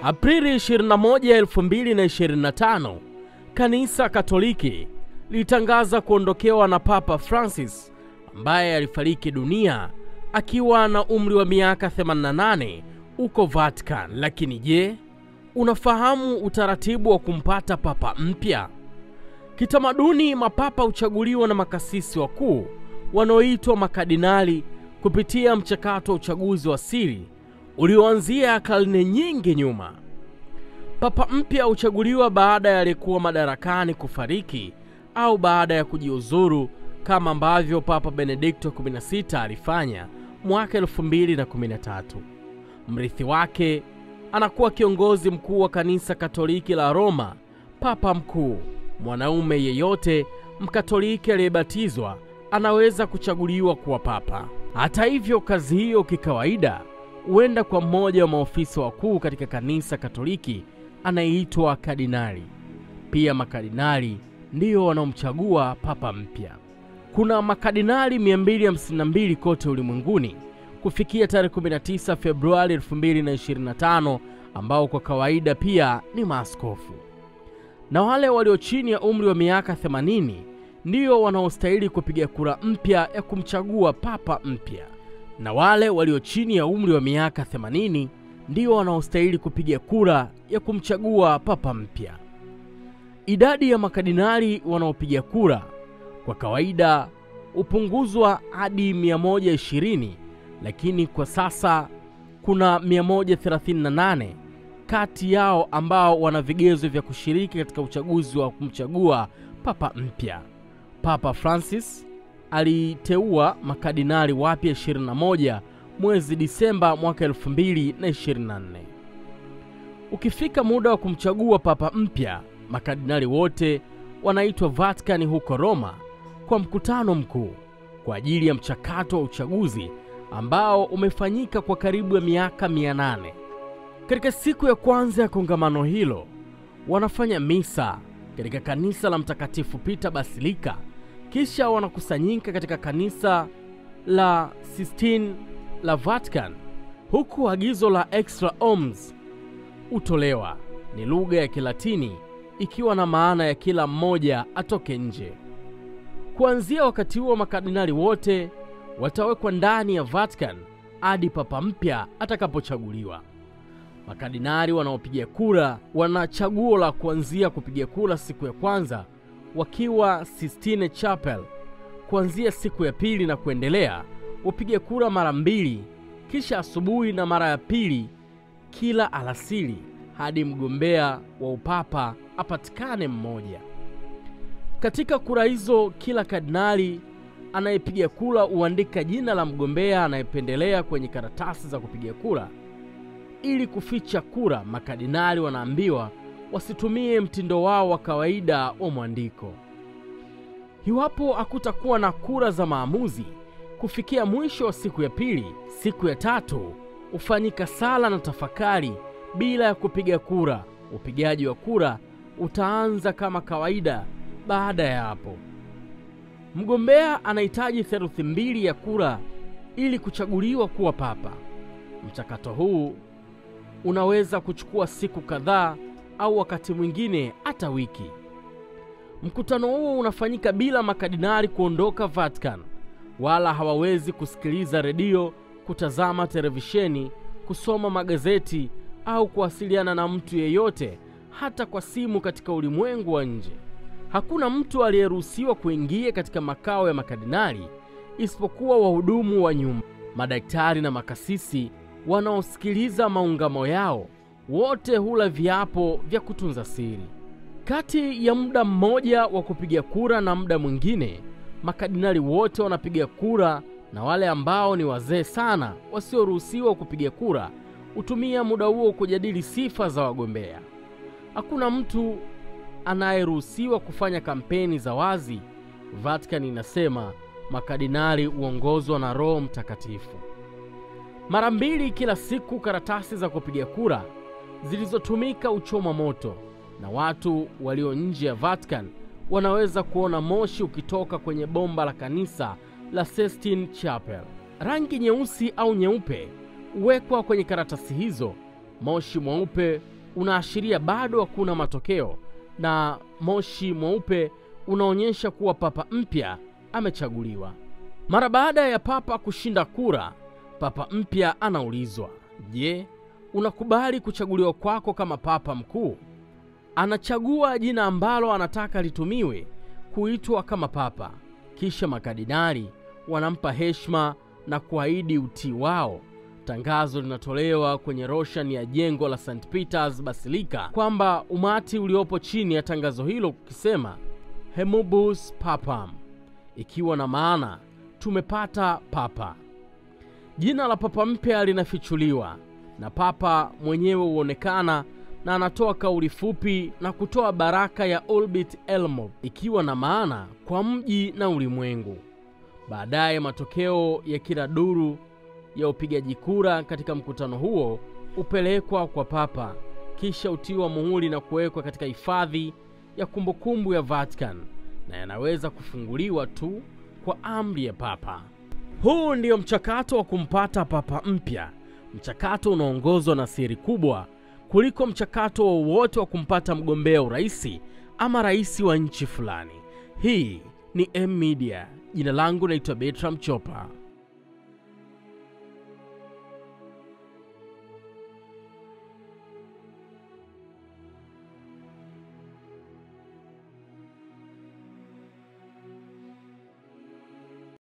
Aprili 21, 2025, Kanisa Katoliki litangaza kuondokewa na Papa Francis ambaye alifariki dunia akiwa na umri wa miaka 88 uko Vatican. Lakini je, unafahamu utaratibu wa kumpata papa mpya? Kitamaduni, mapapa huchaguliwa na makasisi wakuu wanaoitwa makardinali kupitia mchakato wa uchaguzi wa siri ulioanzia karne nyingi nyuma. Papa mpya huchaguliwa baada ya aliyekuwa madarakani kufariki au baada ya kujiuzuru, kama ambavyo Papa Benedikto 16 alifanya mwaka 2013. Mrithi wake anakuwa kiongozi mkuu wa Kanisa Katoliki la Roma, Papa Mkuu. Mwanaume yeyote Mkatoliki aliyebatizwa anaweza kuchaguliwa kuwa papa. Hata hivyo, kazi hiyo kikawaida huenda kwa mmoja wa maofisa wakuu katika Kanisa Katoliki anayeitwa kardinali. Pia makardinali ndio wanaomchagua papa mpya. Kuna makardinali 252 kote ulimwenguni kufikia tarehe 19 Februari 2025, ambao kwa kawaida pia ni maaskofu. Na wale walio chini ya umri wa miaka 80 ndio wanaostahili kupiga kura mpya ya kumchagua papa mpya. Na wale walio chini ya umri wa miaka 80 ndio wanaostahili kupiga kura ya kumchagua papa mpya. Idadi ya makardinali wanaopiga kura kwa kawaida hupunguzwa hadi 120, lakini kwa sasa kuna 138 kati yao ambao wana vigezo vya kushiriki katika uchaguzi wa kumchagua papa mpya. Papa Francis aliteua makardinali wapya 21 mwezi Disemba mwaka 2024. Ukifika muda wa kumchagua papa mpya, makardinali wote wanaitwa Vatican huko Roma kwa mkutano mkuu kwa ajili ya mchakato wa uchaguzi ambao umefanyika kwa karibu ya miaka 800. Katika siku ya kwanza ya kongamano hilo, wanafanya misa katika kanisa la Mtakatifu Peter Basilika, kisha wanakusanyika katika kanisa la Sistine la Vatican, huku agizo la Extra Oms utolewa. Ni lugha ya Kilatini ikiwa na maana ya kila mmoja atoke nje. Kuanzia wakati huo, makardinali wote watawekwa ndani ya Vatican hadi papa mpya atakapochaguliwa. Makardinali wanaopiga kura wana chaguo la kuanzia kupiga kura siku ya kwanza wakiwa Sistine Chapel. Kuanzia siku ya pili na kuendelea upiga kura mara 2, kisha asubuhi na mara ya pili kila alasiri, hadi mgombea wa upapa apatikane mmoja. Katika kura hizo, kila kardinali anayepiga kura huandika jina la mgombea anayependelea kwenye karatasi za kupiga kura. Ili kuficha kura, makardinali wanaambiwa wasitumie mtindo wao wa kawaida wa mwandiko. Iwapo hakutakuwa na kura za maamuzi kufikia mwisho wa siku ya pili, siku ya tatu hufanyika sala na tafakari bila ya kupiga kura. Upigaji wa kura utaanza kama kawaida. Baada ya hapo, mgombea anahitaji theluthi 2 ya kura ili kuchaguliwa kuwa papa. Mchakato huu unaweza kuchukua siku kadhaa au wakati mwingine hata wiki. Mkutano huo unafanyika bila makardinali kuondoka Vatican, wala hawawezi kusikiliza redio, kutazama televisheni, kusoma magazeti au kuwasiliana na mtu yeyote, hata kwa simu katika ulimwengu wa nje. Hakuna mtu aliyeruhusiwa kuingia katika makao ya makardinali isipokuwa wahudumu wa nyumba, madaktari na makasisi wanaosikiliza maungamo yao. Wote hula viapo vya kutunza siri. Kati ya muda mmoja wa kupiga kura na muda mwingine, makardinali wote wanapiga kura, na wale ambao ni wazee sana wasioruhusiwa kupiga kura hutumia muda huo kujadili sifa za wagombea. Hakuna mtu anayeruhusiwa kufanya kampeni za wazi. Vatican inasema makardinali huongozwa na Roho Mtakatifu. Mara 2 kila siku karatasi za kupiga kura zilizotumika uchoma moto, na watu walio nje ya Vatican wanaweza kuona moshi ukitoka kwenye bomba la kanisa la Sistine Chapel. Rangi nyeusi au nyeupe huwekwa kwenye karatasi hizo. Moshi mweupe unaashiria bado hakuna matokeo, na moshi mweupe unaonyesha kuwa papa mpya amechaguliwa. Mara baada ya papa kushinda kura, papa mpya anaulizwa, je, unakubali kuchaguliwa kwako kama papa mkuu? Anachagua jina ambalo anataka litumiwe kuitwa kama papa. Kisha makardinali wanampa heshima na kuahidi utii wao. Tangazo linatolewa kwenye roshani ya jengo la St. Peter's Basilica kwamba umati uliopo chini ya tangazo hilo ukisema Habemus Papam, ikiwa na maana tumepata papa. Jina la papa mpya linafichuliwa na papa mwenyewe huonekana, na anatoa kauli fupi na kutoa baraka ya Orbit Elmo, ikiwa na maana kwa mji na ulimwengu. Baadaye matokeo ya kila duru ya upigaji kura katika mkutano huo upelekwa kwa papa, kisha utiwa muhuri na kuwekwa katika hifadhi ya kumbukumbu ya Vatican, na yanaweza kufunguliwa tu kwa amri ya papa. Huu ndio mchakato wa kumpata papa mpya, mchakato unaongozwa na siri kubwa kuliko mchakato wowote wa kumpata mgombea uraisi ama rais wa nchi fulani. Hii ni M Media. Jina langu naitwa Bertram Chopa.